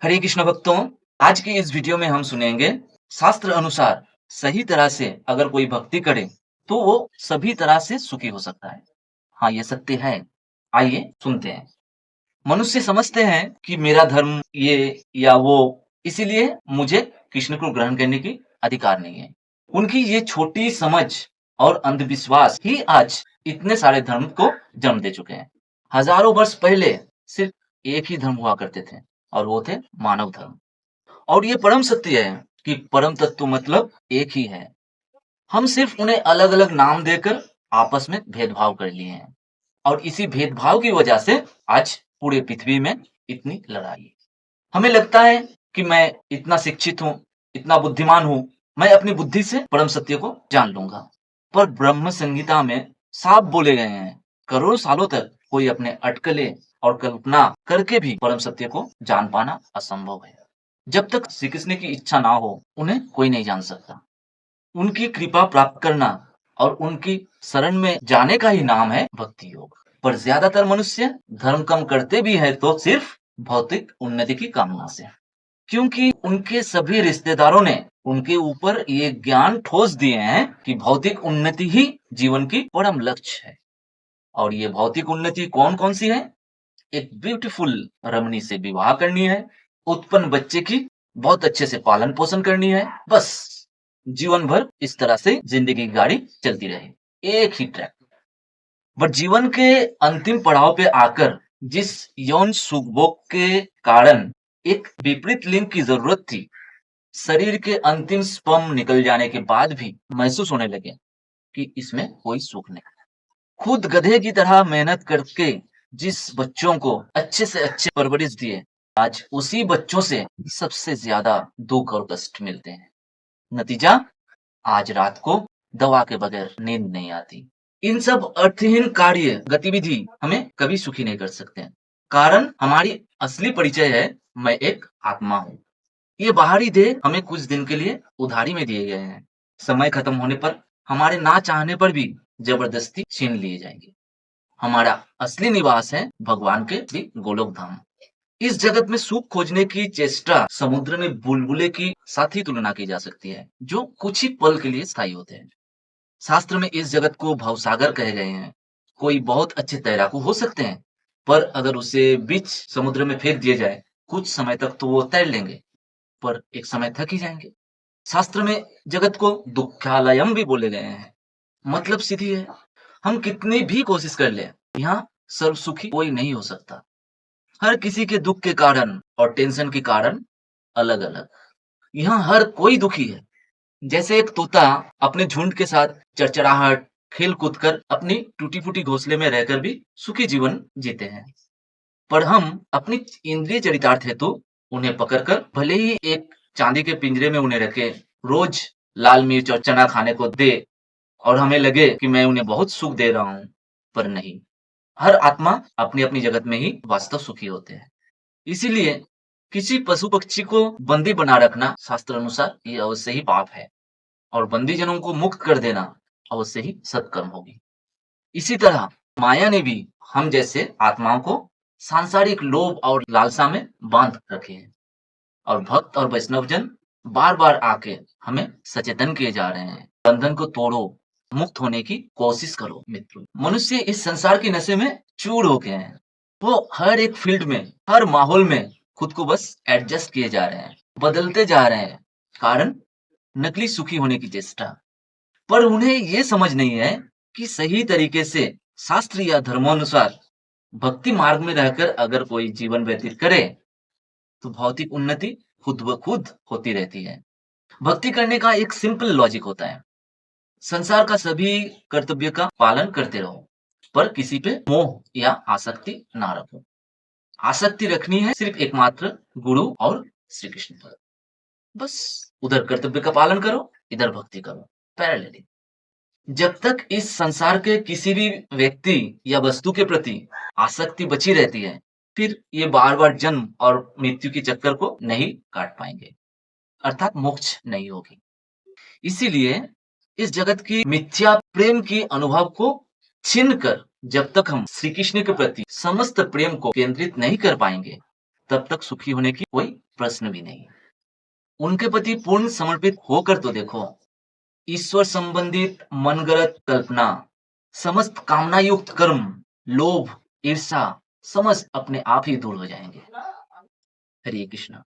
हरे कृष्ण भक्तों, आज की इस वीडियो में हम सुनेंगे शास्त्र अनुसार सही तरह से अगर कोई भक्ति करे तो वो सभी तरह से सुखी हो सकता है। हाँ, ये सत्य है। आइए सुनते हैं। मनुष्य समझते हैं कि मेरा धर्म ये या वो, इसीलिए मुझे कृष्ण को ग्रहण करने की अधिकार नहीं है। उनकी ये छोटी समझ और अंधविश्वास ही आज इतने सारे धर्म को जन्म दे चुके हैं। हजारों वर्ष पहले सिर्फ एक ही धर्म हुआ करते थे और वो थे मानव धर्म। और ये परम सत्य है कि परम तत्व मतलब एक ही है। हम सिर्फ उन्हें अलग-अलग नाम देकर आपस में भेदभाव कर लिए हैं और इसी भेदभाव की वजह से आज पूरे पृथ्वी में इतनी लड़ाई है। हमें लगता है कि मैं इतना शिक्षित हूँ, इतना बुद्धिमान हूँ, मैं अपनी बुद्धि से परम सत्य को जान लूंगा। पर ब्रह्म संहिता में साफ बोले गए हैं, करोड़ों सालों तक कोई अपने अटकलें और कल्पना करके भी परम सत्य को जान पाना असंभव है। जब तक श्री कृष्ण की इच्छा ना हो, उन्हें कोई नहीं जान सकता। उनकी कृपा प्राप्त करना और उनकी शरण में जाने का ही नाम है भक्ति योग। पर ज्यादातर मनुष्य धर्म कम करते भी है तो सिर्फ भौतिक उन्नति की कामना से, क्योंकि उनके सभी रिश्तेदारों ने उनके ऊपर ये ज्ञान ठोस दिए हैं कि भौतिक उन्नति ही जीवन की परम लक्ष्य है। और ये भौतिक उन्नति कौन कौन सी है? एक ब्यूटीफुल रमणी से विवाह करनी है, उत्पन्न बच्चे की बहुत अच्छे से पालन पोषण करनी है, बस जीवन भर इस तरह से जिंदगी की गाड़ी चलती रहे एक ही ट्रैक। बट जीवन के अंतिम पड़ाव पे आकर जिस यौन सुखभोग के कारण एक विपरीत लिंग की जरूरत थी, शरीर के अंतिम स्पर्म निकल जाने के बाद भी महसूस होने लगे कि इसमें कोई सुख नहीं। खुद गधे की तरह मेहनत करके जिस बच्चों को अच्छे से अच्छे परवरिश दिए, आज उसी बच्चों से सबसे ज्यादा दुख और कष्ट मिलते हैं। नतीजा, आज रात को दवा के बगैर नींद नहीं आती। इन सब अर्थहीन कार्य गतिविधि हमें कभी सुखी नहीं कर सकते हैं। कारण हमारी असली परिचय है, मैं एक आत्मा हूँ। ये बाहरी देह हमें कुछ दिन के लिए उधारी में दिए गए हैं। समय खत्म होने पर हमारे ना चाहने पर भी जबरदस्ती छीन लिए जाएंगे। हमारा असली निवास है भगवान के श्री गोलोक धाम। इस जगत में सुख खोजने की चेष्टा समुद्र में बुलबुले की साथ ही तुलना की जा सकती है, जो कुछ ही पल के लिए स्थायी होते हैं। शास्त्र में इस जगत को भवसागर कहे गए हैं। कोई बहुत अच्छे तैराकू हो सकते हैं, पर अगर उसे बीच समुद्र में फेंक दिया जाए, कुछ समय तक तो वो तैर लेंगे, पर एक समय थक ही जाएंगे। शास्त्र में जगत को दुःखालयम भी बोले गए हैं। मतलब सीधी है, हम कितनी भी कोशिश कर लें, यहाँ सर्व सुखी कोई नहीं हो सकता। हर किसी के दुख के कारण और टेंशन के कारण अलग अलग। यहाँ हर कोई दुखी है। जैसे एक तोता अपने झुंड के साथ चरचराहट खेल कूद कर अपनी टूटी फूटी घोंसले में रहकर भी सुखी जीवन जीते हैं। पर हम अपनी इंद्रिय चरितार्थ हेतु उन्हें पकड़कर भले ही एक चांदी के पिंजरे में उन्हें रखे, रोज लाल मिर्च और चना खाने को दे और हमें लगे कि मैं उन्हें बहुत सुख दे रहा हूं, पर नहीं। हर आत्मा अपनी अपनी जगत में ही वास्तव सुखी होते हैं। इसीलिए किसी पशु पक्षी को बंदी बना रखना शास्त्र अनुसार ये अवश्य ही पाप है और बंदी जनों को मुक्त कर देना अवश्य ही सत्कर्म होगी। इसी तरह माया ने भी हम जैसे आत्माओं को सांसारिक लोभ और लालसा में बांध रखे हैं और भक्त और वैष्णव जन बार बार आके हमें सचेतन किए जा रहे हैं, बंधन को तोड़ो, मुक्त होने की कोशिश करो मित्रों। मनुष्य इस संसार के नशे में चूर हो गए हैं। वो हर एक फील्ड में, हर माहौल में खुद को बस एडजस्ट किए जा रहे हैं, बदलते जा रहे हैं, कारण नकली सुखी होने की चेष्टा। पर उन्हें ये समझ नहीं है कि सही तरीके से शास्त्र या धर्मानुसार भक्ति मार्ग में रहकर अगर कोई जीवन व्यतीत करे तो भौतिक उन्नति खुद ब खुद होती रहती है। भक्ति करने का एक सिंपल लॉजिक होता है, संसार का सभी कर्तव्य का पालन करते रहो, पर किसी पे मोह या आसक्ति ना रखो। आसक्ति रखनी है सिर्फ एकमात्र गुरु और श्री कृष्ण पर। बस उधर कर्तव्य का पालन करो, इधर भक्ति करो, पैरेलली। जब तक इस संसार के किसी भी व्यक्ति या वस्तु के प्रति आसक्ति बची रहती है, फिर ये बार बार जन्म और मृत्यु के चक्कर को नहीं काट पाएंगे, अर्थात मोक्ष नहीं होगी। इसीलिए इस जगत की मिथ्या प्रेम की अनुभव को छीन कर जब तक हम श्री कृष्ण के प्रति समस्त प्रेम को केंद्रित नहीं कर पाएंगे, तब तक सुखी होने की कोई प्रश्न भी नहीं। उनके प्रति पूर्ण समर्पित होकर तो देखो, ईश्वर संबंधित मनगढ़ंत कल्पना, समस्त कामनायुक्त कर्म, लोभ, ईर्ष्या, समस्त अपने आप ही दूर हो जाएँगे। हरे कृष्ण।